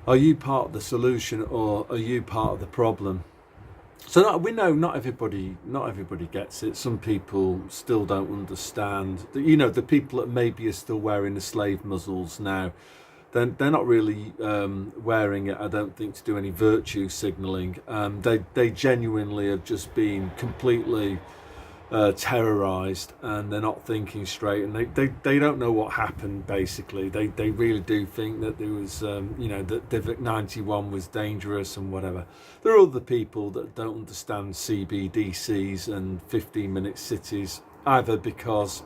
Are you part of the solution, or are you part of the problem? So we know not everybody gets it. Some people still don't understand. The people that maybe are still wearing the slave muzzles now, they're not really wearing it, I don't think, to do any virtue signalling. They genuinely have just been completely terrorized, and they're not thinking straight, and they don't know what happened. Basically, they really do think that there was that Divic 91 was dangerous and whatever. There are other people that don't understand CBDCs and 15-minute cities, either because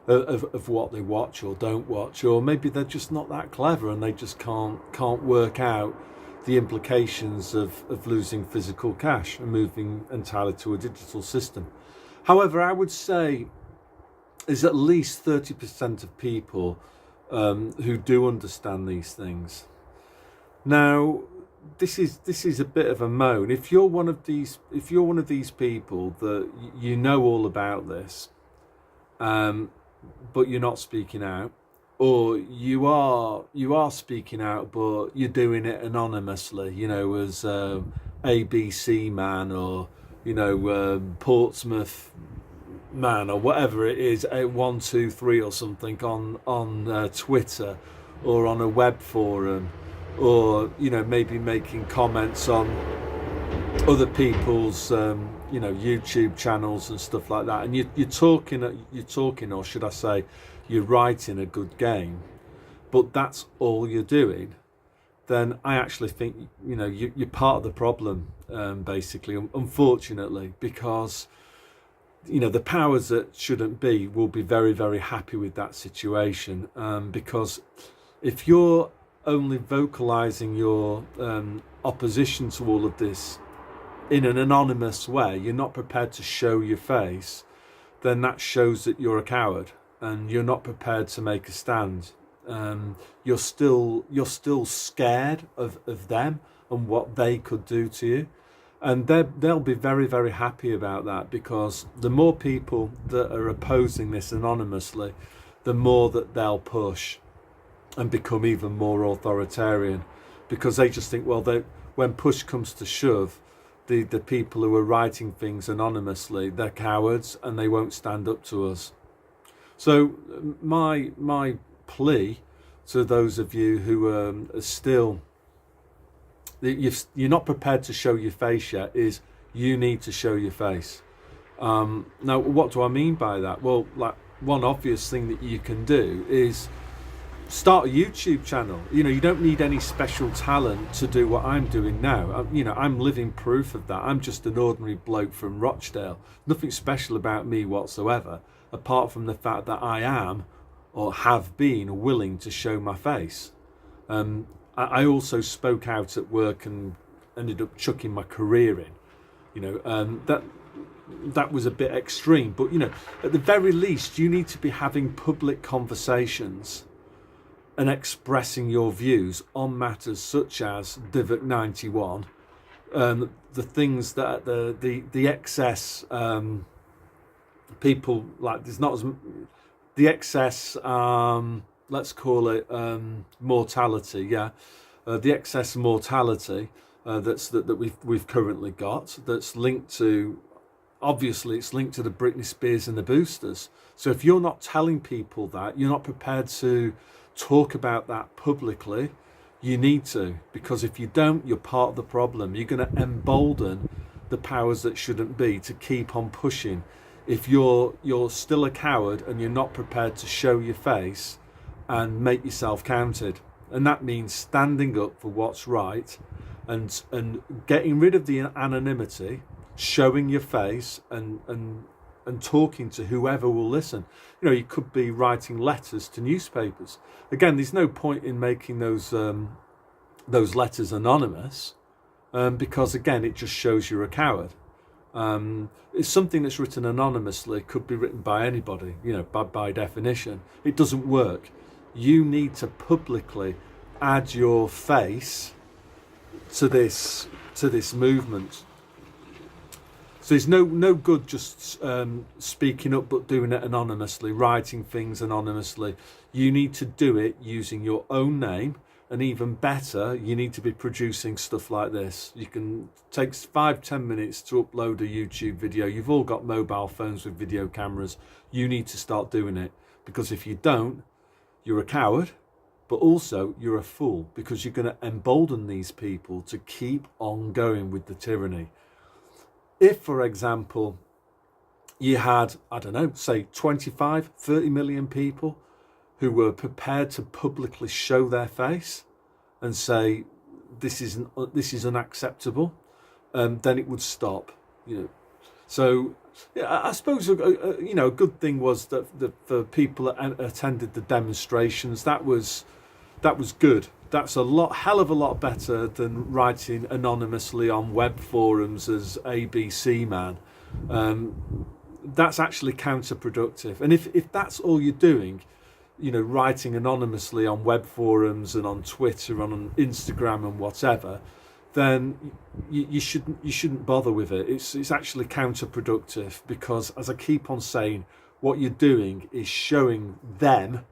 of what they watch or don't watch, or maybe they're just not that clever and they just can't work out the implications of losing physical cash and moving entirely to a digital system. However, I would say there's at least 30% of people who do understand these things. Now, this is a bit of a moan. If you're one of these people that you know all about this, but you're not speaking out, or you are speaking out, but you're doing it anonymously, as ABC man, or Portsmouth man, or whatever it is, 123 or something on Twitter, or on a web forum, or maybe making comments on other people's YouTube channels and stuff like that, and you're talking, or should I say, you're writing a good game, but that's all you're doing, then I actually think you're part of the problem, basically, unfortunately, because the powers that shouldn't be will be very, very happy with that situation, because if you're only vocalizing your opposition to all of this in an anonymous way, you're not prepared to show your face, then that shows that you're a coward and you're not prepared to make a stand. You're still scared of them and what they could do to you, and they'll be very, very happy about that, because the more people that are opposing this anonymously, the more that they'll push and become even more authoritarian, because they just think, well, when push comes to shove, the people who are writing things anonymously, they're cowards and they won't stand up to us. So my plea to those of you who are still, you're not prepared to show your face yet, is you need to show your face. Now, what do I mean by that? Well, like, one obvious thing that you can do is start a YouTube channel. You don't need any special talent to do what I'm doing now. I'm living proof of that. I'm just an ordinary bloke from Rochdale. Nothing special about me whatsoever, apart from the fact that I am, or have been, willing to show my face. I also spoke out at work and ended up chucking my career in. That was a bit extreme, but at the very least, you need to be having public conversations and expressing your views on matters such as Divic 91, the things that the excess people, like, there's not as the excess, let's call it mortality, the excess mortality that we've currently got, that's linked to, obviously it's linked to the Britney Spears and the boosters. So if you're not telling people that, you're not prepared to talk about that publicly, you need to, because if you don't, you're part of the problem. You're going to embolden the powers that shouldn't be to keep on pushing. If you're still a coward and you're not prepared to show your face and make yourself counted, and that means standing up for what's right, and getting rid of the anonymity, showing your face, and talking to whoever will listen. You could be writing letters to newspapers. Again, there's no point in making those letters anonymous, because again, it just shows you're a coward. It's something that's written anonymously, could be written by anybody, by definition. It doesn't work. You need to publicly add your face to this movement. So there's no good just speaking up, but doing it anonymously, writing things anonymously. You need to do it using your own name, and even better, you need to be producing stuff like this. You can take 5-10 minutes to upload a YouTube video. You've all got mobile phones with video cameras. You need to start doing it, because if you don't, you're a coward, but also you're a fool, because you're going to embolden these people to keep on going with the tyranny. If, for example, you had, I don't know, say 25, 30 million people who were prepared to publicly show their face and say this is unacceptable, then it would stop. So yeah, I suppose a good thing was that the people that attended the demonstrations, that was good. That's hell of a lot better than writing anonymously on web forums as ABC man. That's actually counterproductive. And if that's all you're doing, writing anonymously on web forums and on Twitter, on Instagram and whatever, then you shouldn't bother with it. It's actually counterproductive, because, as I keep on saying, what you're doing is showing them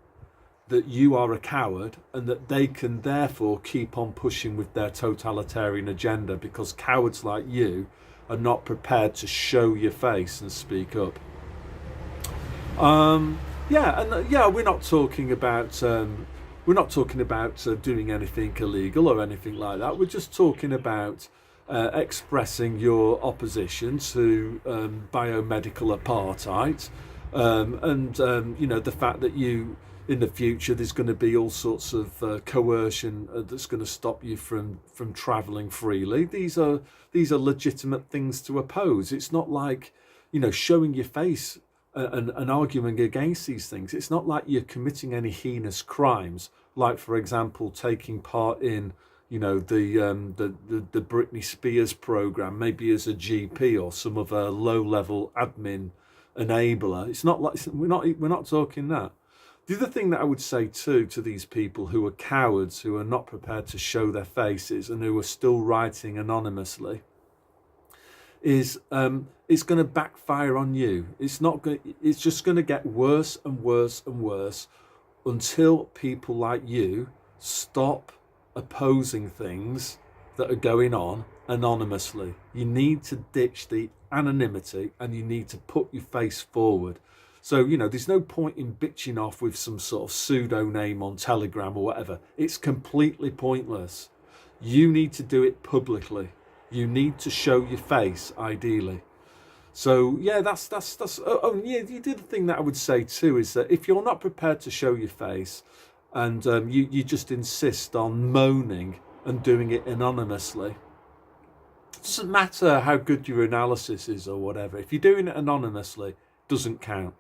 that you are a coward, and that they can therefore keep on pushing with their totalitarian agenda, because cowards like you are not prepared to show your face and speak up. We're not talking about doing anything illegal or anything like that. We're just talking about expressing your opposition to biomedical apartheid, and the fact that in the future there's going to be all sorts of coercion that's going to stop you from travelling freely. These are legitimate things to oppose. It's not like showing your face and arguing against these things. It's not like you're committing any heinous crimes, like, for example, taking part in the Britney Spears program, maybe as a GP or some other low-level admin enabler. It's not like we're not talking that. The other thing that I would say too to these people who are cowards, who are not prepared to show their faces and who are still writing anonymously, is it's going to backfire on you. It's just going to get worse and worse and worse until people like you stop opposing things that are going on anonymously. You need to ditch the anonymity, and you need to put your face forward. So, there's no point in bitching off with some sort of pseudo name on Telegram or whatever. It's completely pointless. You need to do it publicly. You need to show your face, ideally. So, yeah, that's. The other thing that I would say too is that if you're not prepared to show your face, and you just insist on moaning and doing it anonymously, it doesn't matter how good your analysis is or whatever. If you're doing it anonymously, it doesn't count.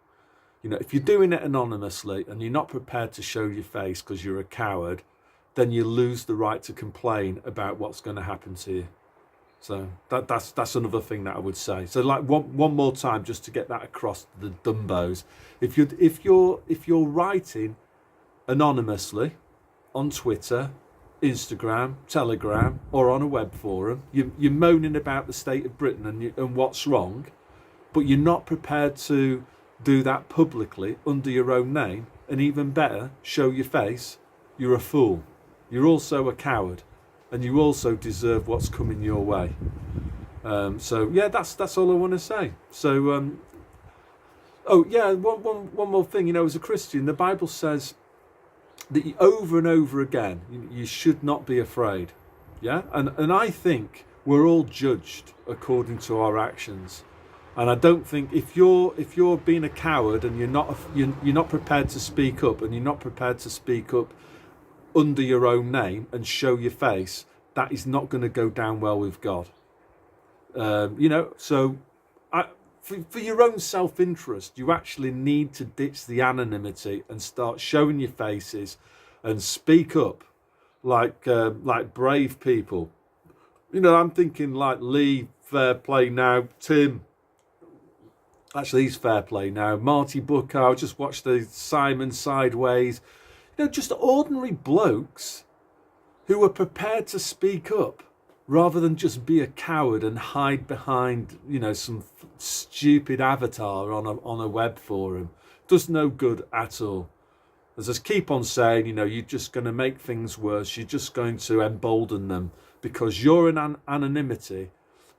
If you're doing it anonymously and you're not prepared to show your face because you're a coward, then you lose the right to complain about what's going to happen to you. So that's another thing that I would say. So, like, one more time, just to get that across to the dumbos. If you're writing anonymously on Twitter, Instagram, Telegram, or on a web forum, you're moaning about the state of Britain and what's wrong, but you're not prepared to do that publicly under your own name, and even better, show your face, you're a fool. You're also a coward, and you also deserve what's coming your way. That's all I want to say. So, one more thing. As a Christian, the Bible says that over and over again, you should not be afraid. Yeah, and I think we're all judged according to our actions. And I don't think if you're being a coward and you're not prepared to speak up, and you're not prepared to speak up under your own name and show your face, that is not going to go down well with God. So for your own self-interest, you actually need to ditch the anonymity and start showing your faces and speak up like brave people. I'm thinking like Lee, fair play now. Tim, actually he's fair play now. Marty Booker, I just watched the Simon Sideways. Just ordinary blokes who are prepared to speak up rather than just be a coward and hide behind, some stupid avatar on a web forum. Does no good at all. As I keep on saying, you know, you're just going to make things worse. You're just going to embolden them because you're in anonymity.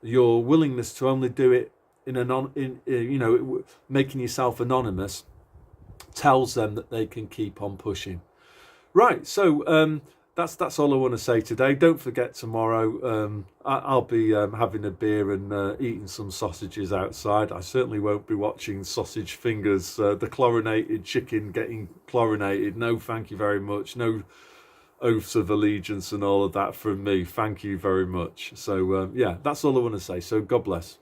Your willingness to only do it making yourself anonymous tells them that they can keep on pushing. Right, so that's all I want to say today. Don't forget tomorrow I'll be having a beer and eating some sausages outside. I certainly won't be watching sausage fingers, the chlorinated chicken getting chlorinated. No, thank you very much. No oaths of allegiance and all of that from me. Thank you very much. So yeah, that's all I want to say. So God bless.